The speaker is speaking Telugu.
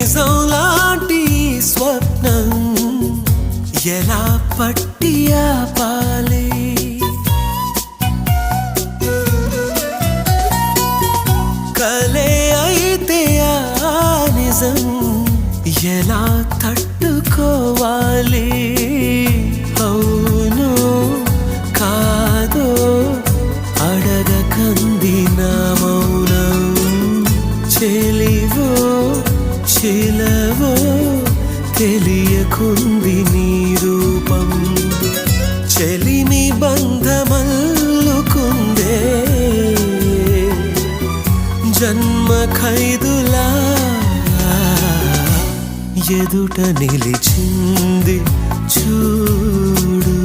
నిజంలాంటి స్వప్నం ఎలా పట్టి ఆపాలి కలే అయితే ఆ నిజం ఎలా తట్టుకోవాలి అవును కాదో అడగకంది నా మౌనం చెలివో చిలవో తెలియకుంది నీ రూపం చెలిమి బంధమల్లుకుందే జన్మ ఖైదులా ఎదుట నిలిచింది చూడు